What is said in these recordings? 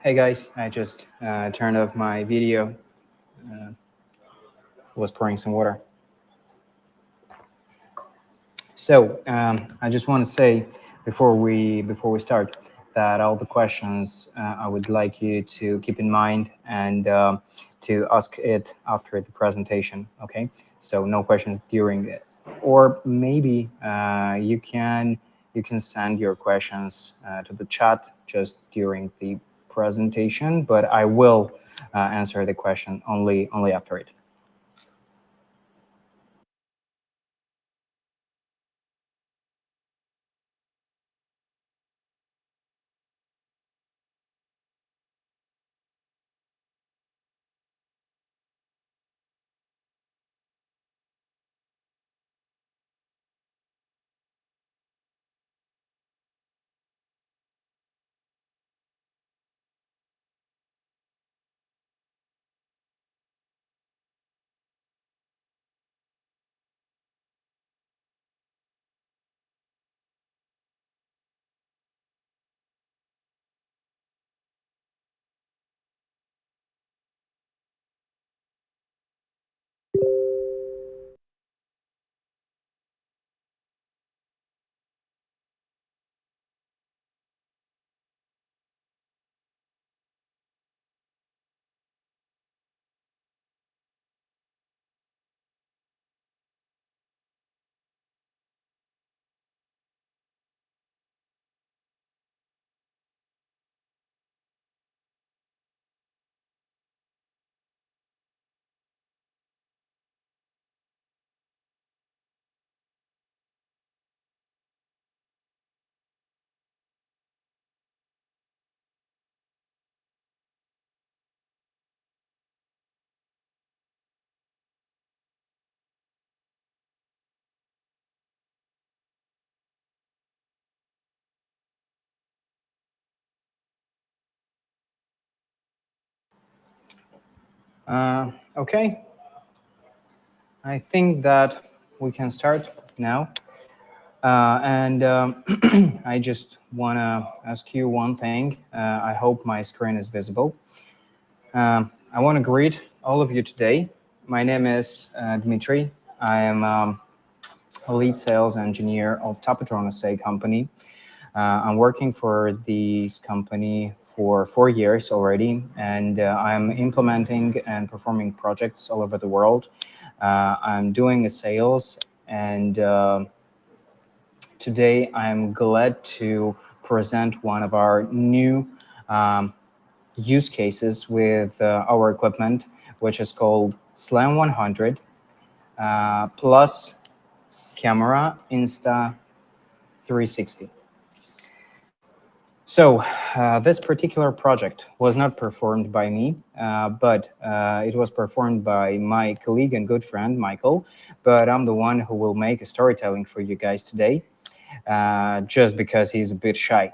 Hey guys, I just turned off my video. Was pouring some water. So I just want to say before we start that all the questions I would like you to keep in mind and to ask it after the presentation. Okay, so no questions during it, or maybe you can send your questions to the chat just during the presentation, but I will answer the question only after it. Okay, I think that we can start now. And I just want to ask you one thing. I hope my screen is visible. I want to greet all of you today. My name is Dmitry. I am a lead sales engineer of TOPODRONE SA company. I'm working for this company for 4 years already, and I'm implementing and performing projects all over the world. I'm doing a sales, and today I'm glad to present one of our new use cases with our equipment, which is called SLAM 100 plus camera Insta 360. So this particular project was not performed by me, but it was performed by my colleague and good friend, Michael. But I'm the one who will make a storytelling for you guys today, just because he's a bit shy.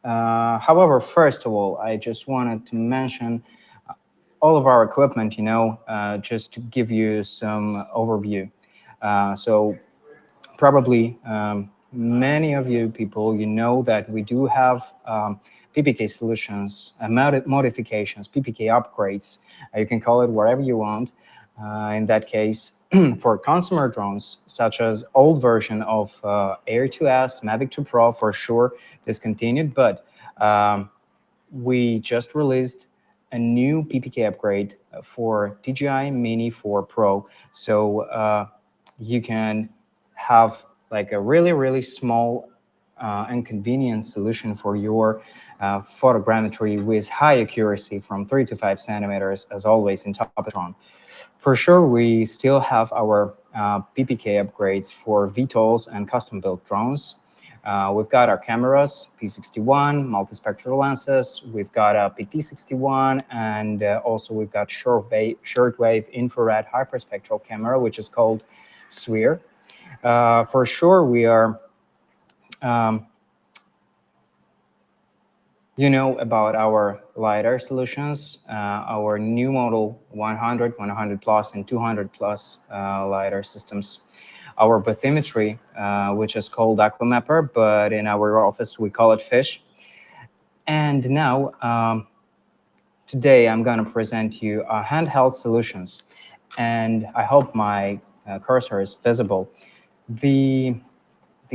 However, first of all, I just wanted to mention all of our equipment, just to give you some overview. So probably many of you people, you know that we do have PPK solutions, modifications, PPK upgrades. You can call it whatever you want. In that case, for consumer drones, such as old version of Air 2S, Mavic 2 Pro, for sure discontinued, but we just released a new PPK upgrade for DJI Mini 4 Pro. So you can have like a really small and convenient solution for your photogrammetry with high accuracy from 3 to 5 centimeters, as always in TOPODRONE. For sure, we still have our PPK upgrades for VTOLs and custom-built drones. We've got our cameras, P61, multispectral lenses. We've got a PT61, and also we've got shortwave infrared hyperspectral camera, which is called SWIR. For sure, we are you know about our LiDAR solutions, our new model 100, 100 plus, and 200 plus LiDAR systems. Our bathymetry, which is called Aquamapper, but in our office we call it FISH. And now today I'm going to present you handheld solutions, and I hope my cursor is visible. The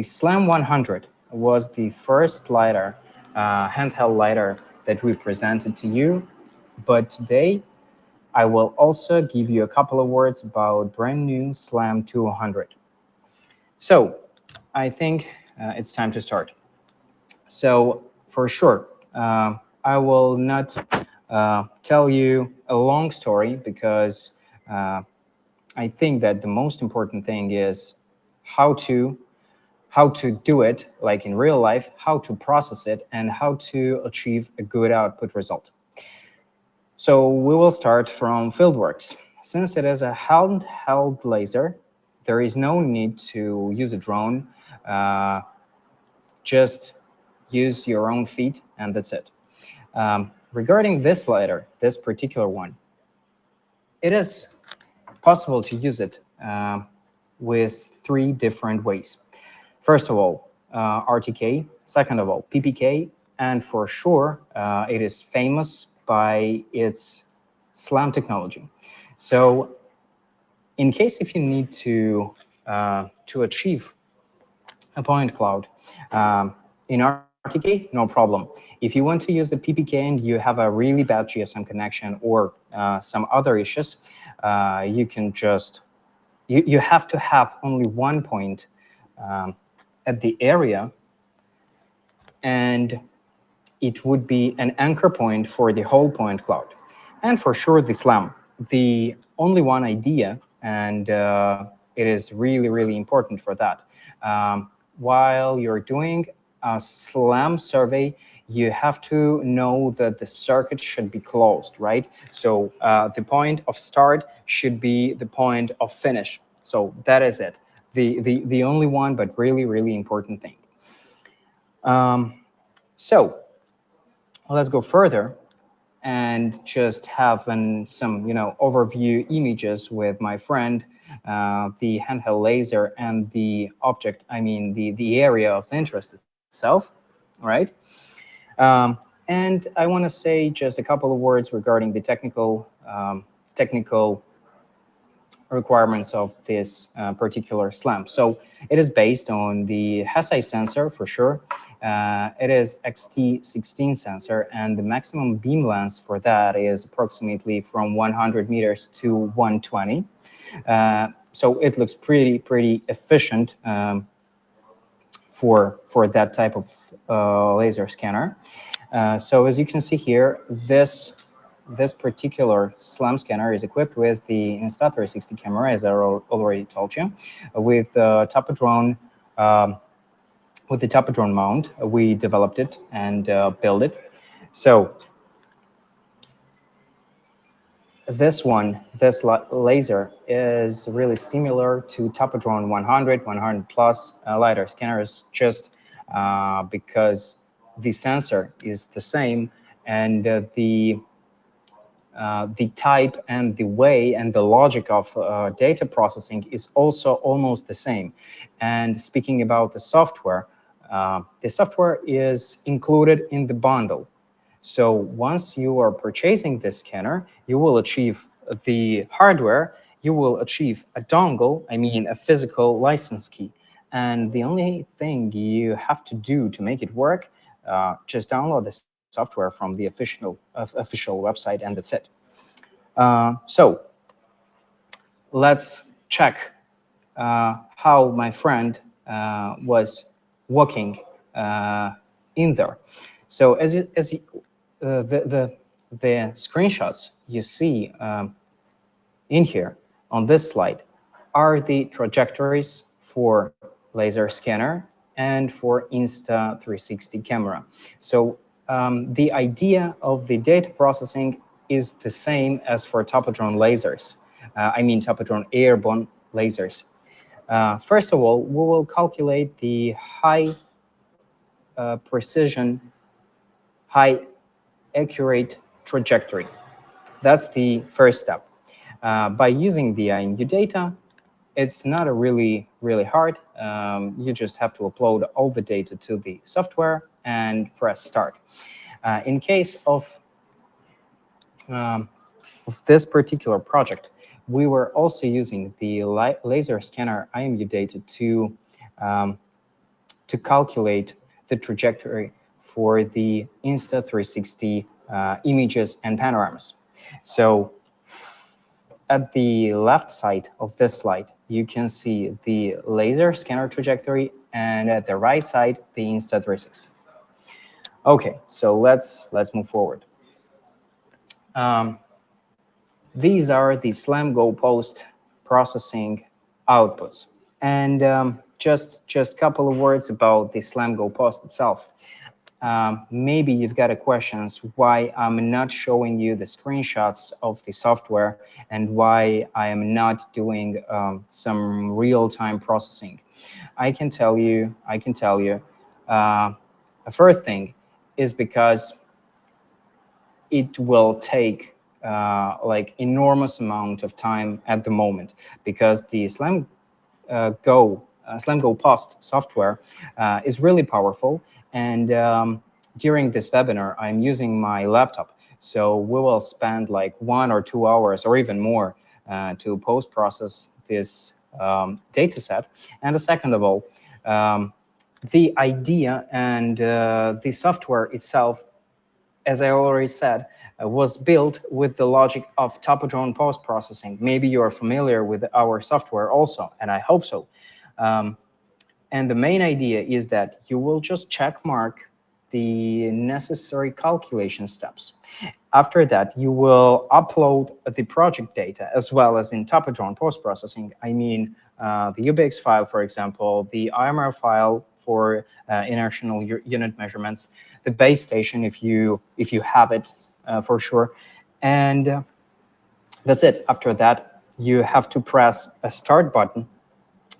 SLAM 100 was the first LiDAR, handheld LiDAR that we presented to you, but today I will also give you a couple of words about brand new SLAM 200. So I think it's time to start. So for sure, I will not tell you a long story, because I think that the most important thing is how to do it, like in real life, how to process it, and how to achieve a good output result. So we will start from Fieldworks. Since it is a handheld laser, there is no need to use a drone. Just use your own feet, and that's it. Regarding this LiDAR, this particular one, it is possible to use it with 3 different ways. First of all, RTK. Second of all, PPK. And for sure, it is famous by its SLAM technology. So in case if you need to achieve a point cloud in RTK, no problem. If you want to use the PPK and you have a really bad GSM connection or some other issues, you can just, you have to have only one point at the area, and it would be an anchor point for the whole point cloud. And for sure, the SLAM, the only one idea, and it is really, really important for that. While you're doing a SLAM survey, you have to know that the circuit should be closed, right? So the point of start should be the point of finish. So that is it. The only one, but really, really important thing. So let's go further and just have some overview images with my friend, the handheld laser and the object, I mean the area of interest itself, right? And I want to say just a couple of words regarding the technical requirements of this particular SLAM. So it is based on the HSI sensor for sure. It is XT16 sensor, and the maximum beam length for that is approximately from 100 meters to 120. So it looks pretty efficient for that type of laser scanner. So as you can see here, this particular SLAM scanner is equipped with the Insta360 camera, as I already told you, with TOPODRONE. With the TOPODRONE mount, we developed it and built it. So this laser is really similar to TOPODRONE 100 plus LiDAR scanners, just because the sensor is the same, and the type and the way and the logic of data processing is also almost the same. And speaking about the software is included in the bundle. So once you are purchasing this scanner, you will achieve the hardware, you will achieve a dongle, I mean a physical license key. And the only thing you have to do to make it work, just download the software from the official website, and that's it. So let's check how my friend was walking in there. So the screenshots you see in here on this slide are the trajectories for laser scanner and for Insta360 camera. So the idea of the data processing is the same as for TOPODRONE lasers. I mean TOPODRONE airborne lasers. First of all, we will calculate the high precision, high accurate trajectory. That's the first step. By using the IMU data, it's not a really hard. You just have to upload all the data to the software and press start. In case of of this particular project, we were also using the laser scanner IMU data to calculate the trajectory for the Insta360 images and panoramas. So at the left side of this slide, you can see the laser scanner trajectory, and at the right side, the Insta360. Okay, so let's move forward. These are the SlamGo post processing outputs. And just a couple of words about the SlamGo post itself. Maybe you've got a questions why I'm not showing you the screenshots of the software and why I am not doing some real-time processing. I can tell you. The first thing is because it will take like enormous amount of time at the moment, because the SlamGo Post software is really powerful. And during this webinar, I'm using my laptop. So we will spend like 1 or 2 hours or even more to post-process this data set. And second of all, the idea and the software itself, as I already said, was built with the logic of TOPODRONE post-processing. Maybe you are familiar with our software also, and I hope so. And the main idea is that you will just check mark the necessary calculation steps. After that, you will upload the project data, as well as in TOPODRONE post-processing. I mean, the UBX file, for example, the IMR file for inertial unit measurements, the base station if you have it for sure, and that's it. After that, you have to press a start button,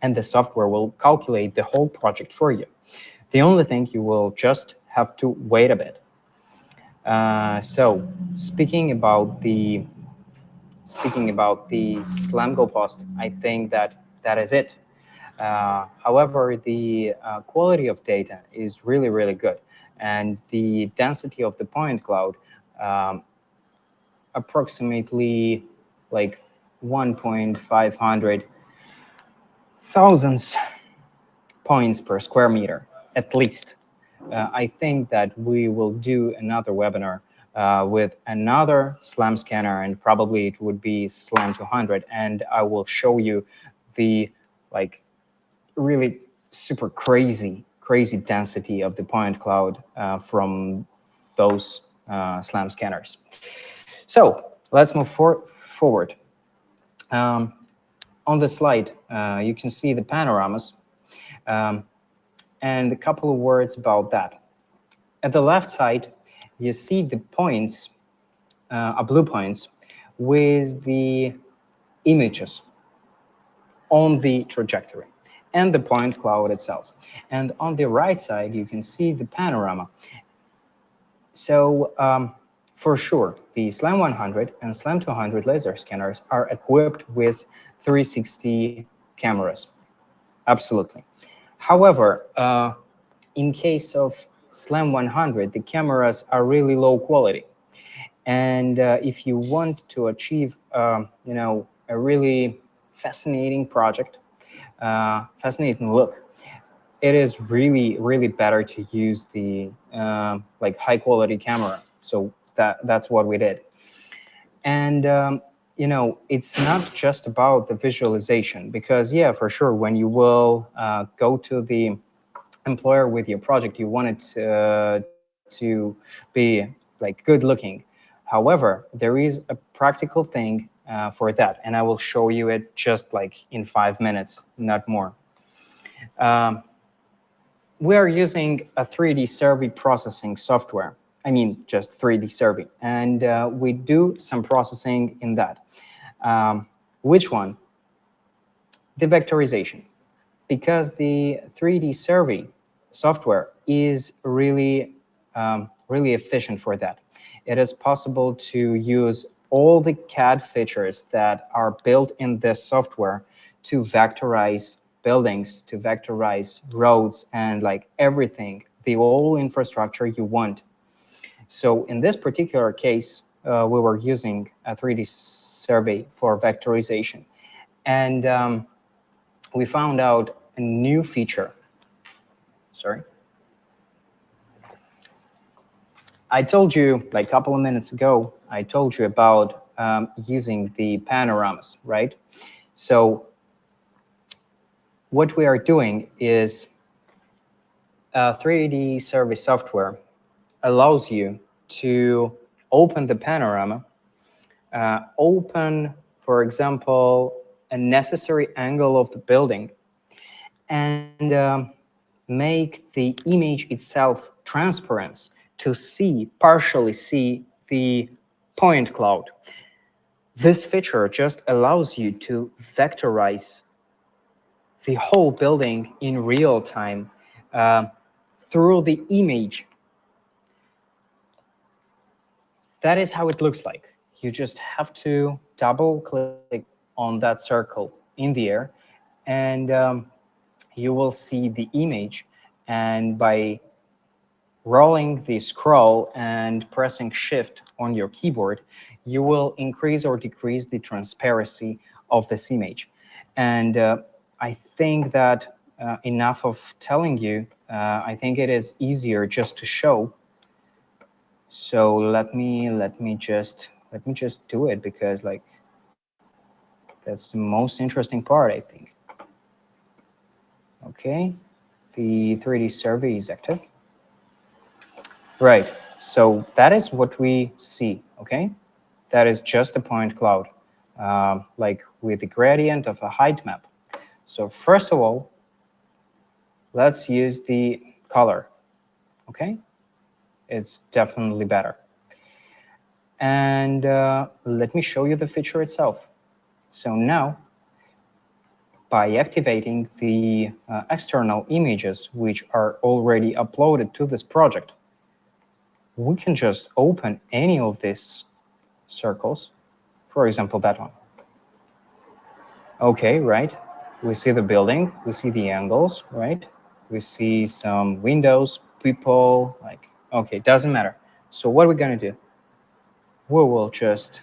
and the software will calculate the whole project for you. The only thing, you will just have to wait a bit. So speaking about the SlamGo post, I think that is it. However, the quality of data is really, really good. And the density of the point cloud, approximately like 1.500 thousandths points per square meter, at least. I think that we will do another webinar with another SLAM scanner, and probably it would be SLAM 200, and I will show you the like really super crazy density of the point cloud from those SLAM scanners. So let's move forward. On the slide, you can see the panoramas, and a couple of words about that. At the left side, you see the points, blue points, with the images on the trajectory and the point cloud itself. And on the right side, you can see the panorama. So for sure, the SLAM 100 and SLAM 200 laser scanners are equipped with 360 cameras. Absolutely. However, in case of SLAM 100, the cameras are really low quality. And if you want to achieve, you know, a really fascinating project, fascinating look, it is really better to use the like high quality camera. So that's what we did. And you know, it's not just about the visualization, because yeah, for sure, when you will go to the employer with your project, you want it to be like good looking. However, there is a practical thing for that, and I will show you it just like in 5 minutes, not more. We are using a 3D survey processing software. I mean, just 3D survey, and we do some processing in that. Which one? The vectorization, because the 3D survey software is really efficient for that. It is possible to use all the CAD features that are built in this software to vectorize buildings, to vectorize roads, and like everything, the whole infrastructure you want. So in this particular case, we were using a 3D survey for vectorization. And we found out a new feature. Sorry. I told you, like a couple of minutes ago, I told you about using the panoramas, right? So what we are doing is 3D survey software allows you to open the panorama, open, for example, a necessary angle of the building, and make the image itself transparent to partially see the point cloud. This feature just allows you to vectorize the whole building in real time through the image. That is how it looks like. You just have to double click on that circle in the air, and you will see the image. And by rolling the scroll and pressing Shift on your keyboard, you will increase or decrease the transparency of this image. And I think that enough of telling you. I think it is easier just to show. So let me just do it, because like that's the most interesting part, I think. Okay, the 3D survey is active. Right, so that is what we see, okay? That is just a point cloud, like with the gradient of a height map. So first of all, let's use the color, okay? It's definitely better. And let me show you the feature itself. So now, by activating the external images which are already uploaded to this project, we can just open any of these circles, for example, that one. Okay, right? We see the building, we see the angles, right? We see some windows, people, like, okay, doesn't matter. So what are we gonna do? We will just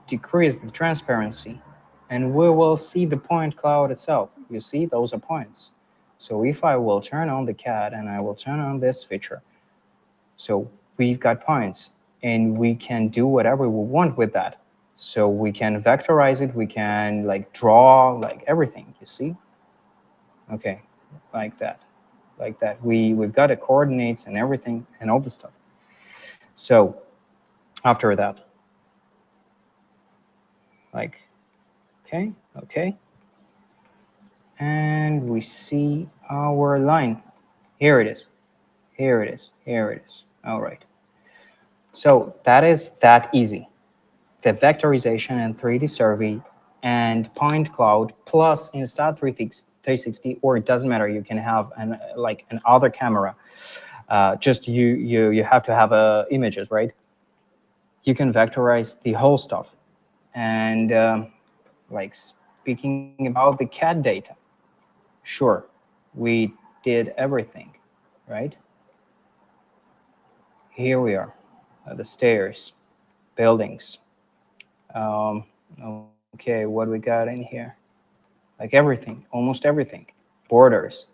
decrease the transparency, and we will see the point cloud itself. You see, those are points. So if I will turn on the CAD and I will turn on this feature, so we've got points, and we can do whatever we want with that. So we can vectorize it, we can like draw, like everything, you see? Okay, like that, like that. We've got the coordinates and everything and all the stuff. So after that, like, okay, okay. And we see our line. Here it is, here it is, here it is. All right. So that is that easy. The vectorization and 3D survey and point cloud plus Insta360, or it doesn't matter, you can have an other camera. Just you have to have images, right? You can vectorize the whole stuff. And like speaking about the CAD data, sure, we did everything, right? Here we are, the stairs, buildings. Okay, what we got in here? Like everything, almost everything. Borders.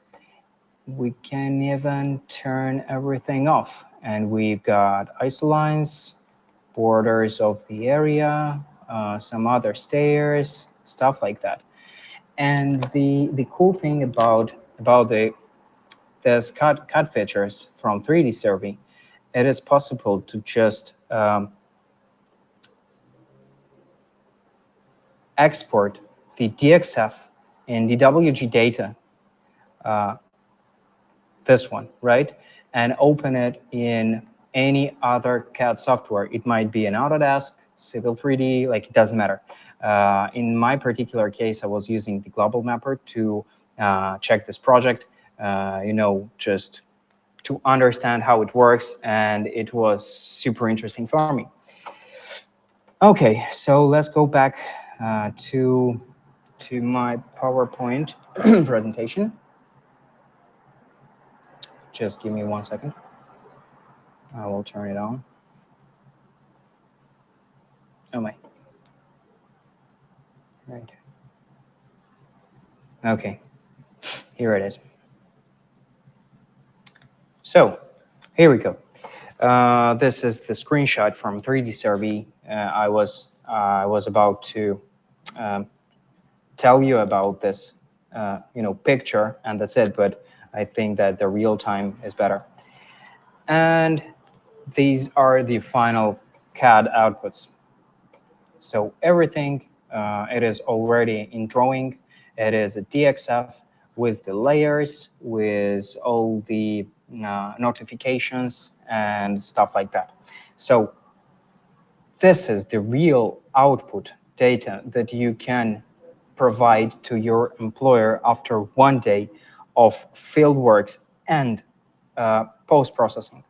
We can even turn everything off. And we've got isolines, borders of the area, some other stairs, stuff like that. And the cool thing about this CAD features from 3D survey, it is possible to just export the DXF and DWG data, this one, right? And open it in any other CAD software. It might be an Autodesk, Civil 3D, like it doesn't matter. In my particular case, I was using the global mapper to check this project, just to understand how it works, and it was super interesting for me. Okay, so let's go back to my PowerPoint presentation. Just give me 1 second. I will turn it on. Oh my. Right. Okay. Here it is. So here we go. This is the screenshot from 3D Survey. I was about to tell you about this, picture, and that's it. But I think that the real time is better. And these are the final CAD outputs. So everything, it is already in drawing. It is a DXF with the layers, with all the notifications and stuff like that. So this is the real output data that you can provide to your employer after 1 day of fieldworks and post-processing.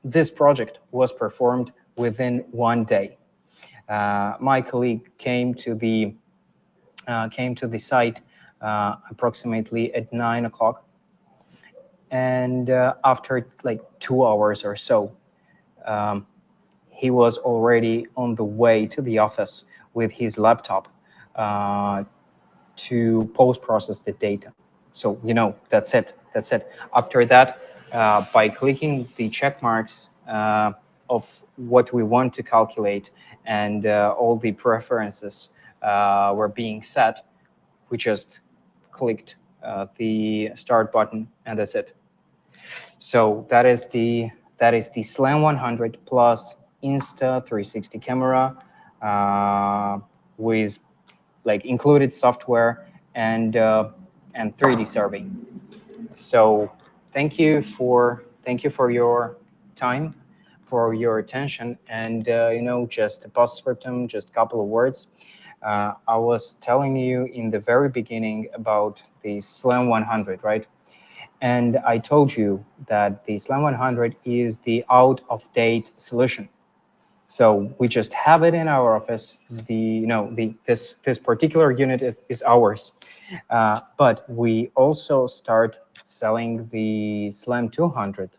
This project was performed within 1 day. My colleague came to the site approximately at 9 o'clock, and after like 2 hours or so, he was already on the way to the office with his laptop to post-process the data. So that's it. That's it. After that, by clicking the check marks of what we want to calculate and all the preferences were being set, we just clicked the start button, and that's it. So that is the SLAM 100 plus Insta360 camera with like included software and 3D survey. So thank you for your time, for your attention, and just a postscriptum, just a couple of words. I was telling you in the very beginning about the SLAM 100, right? And I told you that the SLAM 100 is the out-of-date solution. So we just have it in our office. This particular unit is ours, but we also start selling the SLAM 200,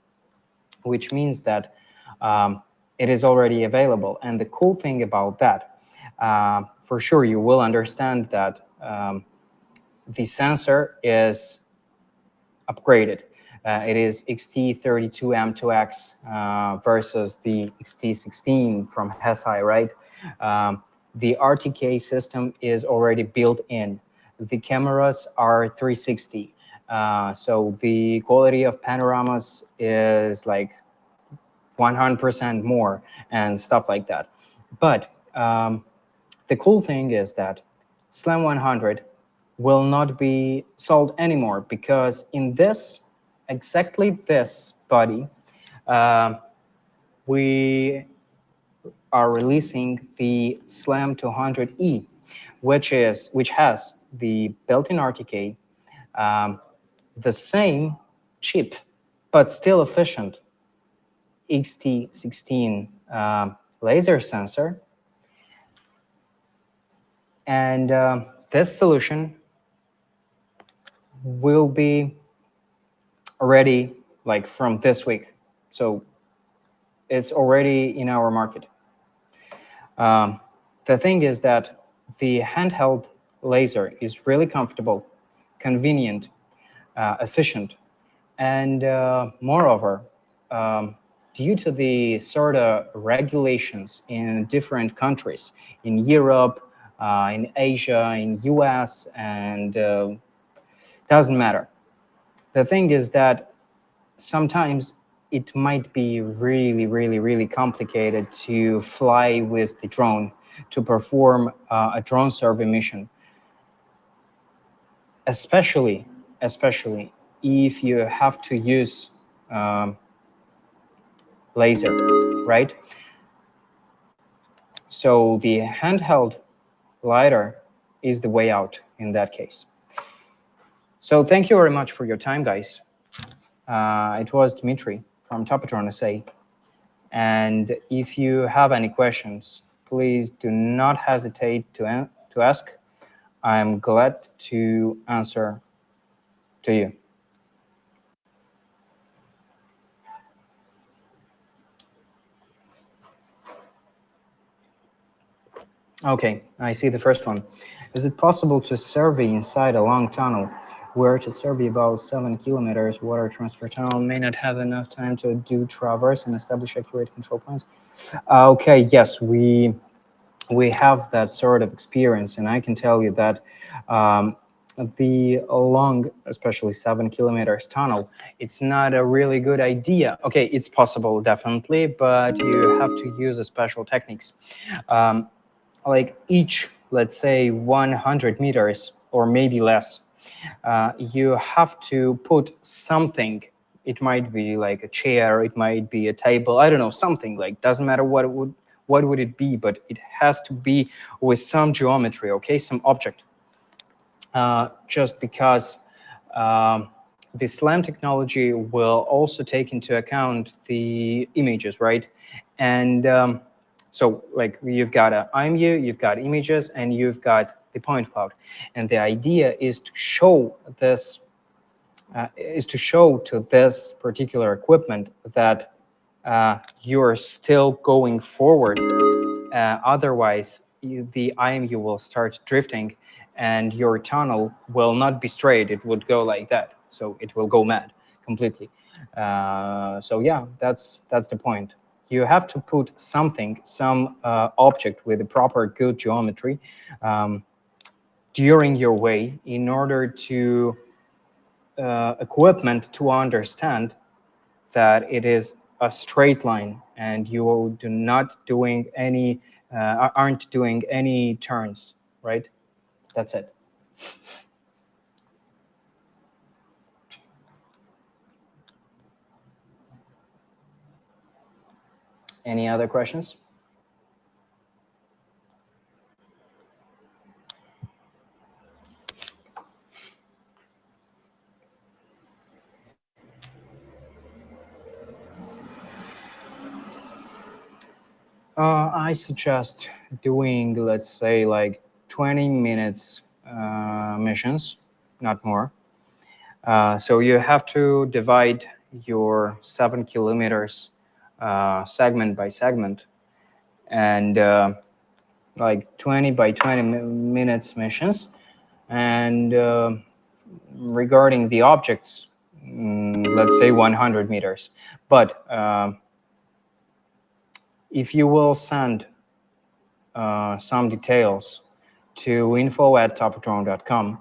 which means that it is already available. And the cool thing about that, for sure, you will understand that the sensor is upgraded. It is XT32M2X versus the XT16 from Hesai, right? The RTK system is already built in. The cameras are 360. So the quality of panoramas is like 100% more and stuff like that. But the cool thing is that SLAM 100 will not be sold anymore, because in exactly this body, we are releasing the SLAM 200E, which has the built-in RTK, the same cheap but still efficient XT16 laser sensor, and this solution will be ready like from this week. So it's already in our market. The thing is that the handheld laser is really comfortable, convenient, efficient, and moreover, due to the sort of regulations in different countries, in Europe, in Asia, in US, and doesn't matter. The thing is that sometimes it might be really, really, really complicated to fly with the drone, to perform a drone survey mission, especially if you have to use laser, right? So the handheld LiDAR is the way out in that case. So thank you very much for your time, guys. It was Dmitry from TOPODRONE SA. And if you have any questions, please do not hesitate to ask. I'm glad to answer to you. Okay, I see the first one. Is it possible to survey inside a long tunnel? Where to survey about 7 kilometers, water transfer tunnel may not have enough time to do traverse and establish accurate control points. Okay, yes, we have that sort of experience, and I can tell you that um, the long, especially 7 kilometers tunnel, it's not a really good idea. Okay, it's possible definitely, but you have to use a special techniques. Um, like each, let's say 100 meters or maybe less, you have to put something. It might be like a chair, it might be a table, I don't know, something, like doesn't matter what would it be, but it has to be with some geometry, okay, some object. Just because the SLAM technology will also take into account the images, right? And so like you've got a IMU, you've got images, and you've got the point cloud. And the idea is to show this, to this particular equipment that you're still going forward. Otherwise, the IMU will start drifting, and your tunnel will not be straight. It would go like that, so it will go mad completely. So yeah, that's the point. You have to put something, some object with a proper good geometry during your way in order to equipment to understand that it is a straight line and you do not doing any aren't doing any turns, right? That's it. Any other questions? I suggest doing, let's say, like 20 minutes missions, not more. So you have to divide your 7 kilometers segment by segment, and like 20 by 20 minutes missions. And regarding the objects, let's say 100 meters. But if you will send some details to info@topodrone.com,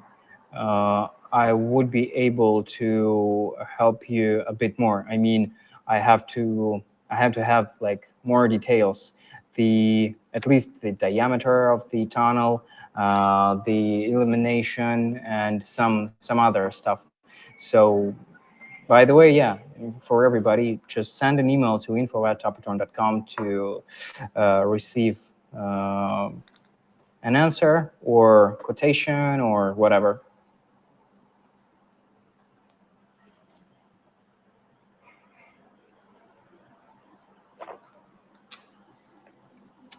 I would be able to help you a bit more. I mean, I have to have like more details, the at least the diameter of the tunnel, the illumination, and some other stuff. So, by the way, yeah, for everybody, just send an email to info@topodrone.com to receive uh, an answer or quotation or whatever.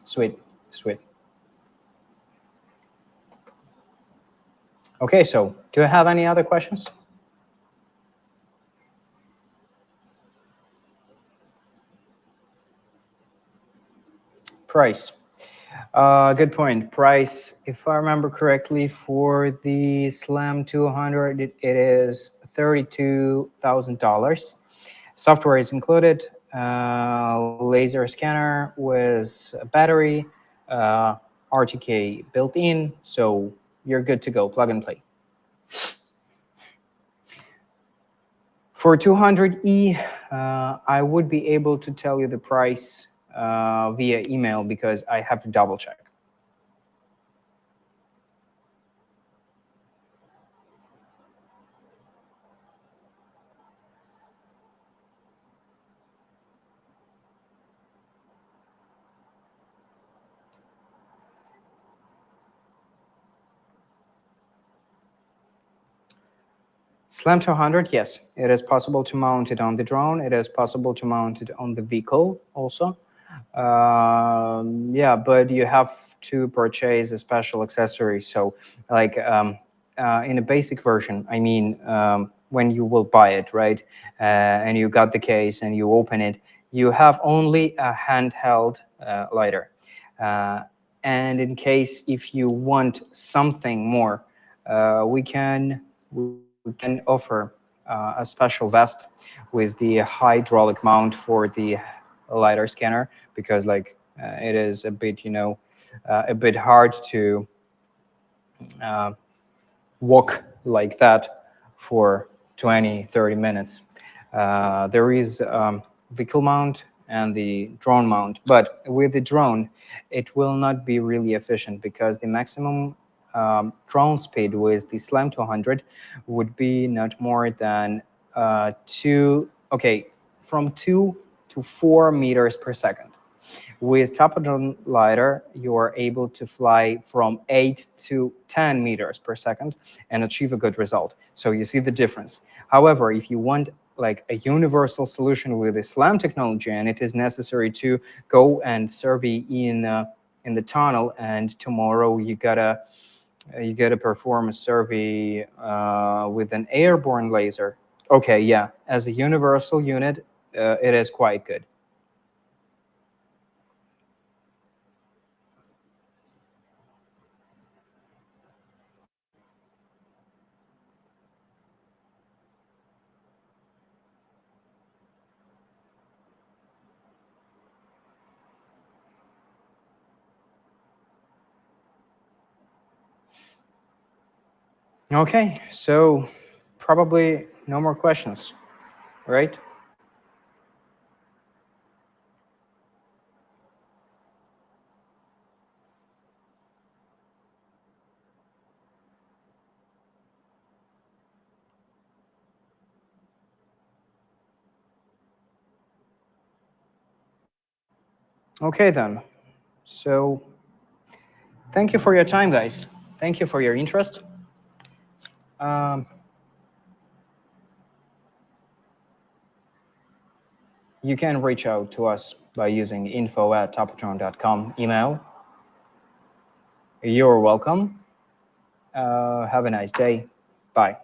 Sweet, sweet. Okay, so do you have any other questions? Price. Good point. Price, if I remember correctly, for the Slam 200, it is $32,000. Software is included, laser scanner with a battery, RTK built in, so you're good to go, plug and play. For 200E, I would be able to tell you the price via email because I have to double check. Slam 200, yes, it is possible to mount it on the drone. It is possible to mount it on the vehicle also. Yeah, but you have to purchase a special accessory. So, like in a basic version, I mean, when you will buy it, right? And you got the case and you open it, you have only a handheld lighter. And in case if you want something more, we can offer a special vest with the hydraulic mount for the LiDAR scanner, because like it is a bit, a bit hard to walk like that for 20-30 minutes. There is vehicle mount and the drone mount, but with the drone it will not be really efficient, because the maximum drone speed with the SLAM 200 would be not more than from 2 to 4 meters per second. With TOPODRONE LiDAR, you are able to fly from 8 to 10 meters per second and achieve a good result. So you see the difference. However, if you want like a universal solution with the SLAM technology, and it is necessary to go and survey in the tunnel, and tomorrow you gotta perform a survey with an airborne laser. Okay, yeah, as a universal unit, it is quite good. Okay, so probably no more questions, right? Okay, then. So thank you for your time, guys. Thank you for your interest. You can reach out to us by using info@topodrone.com email. You're welcome. Have a nice day. Bye.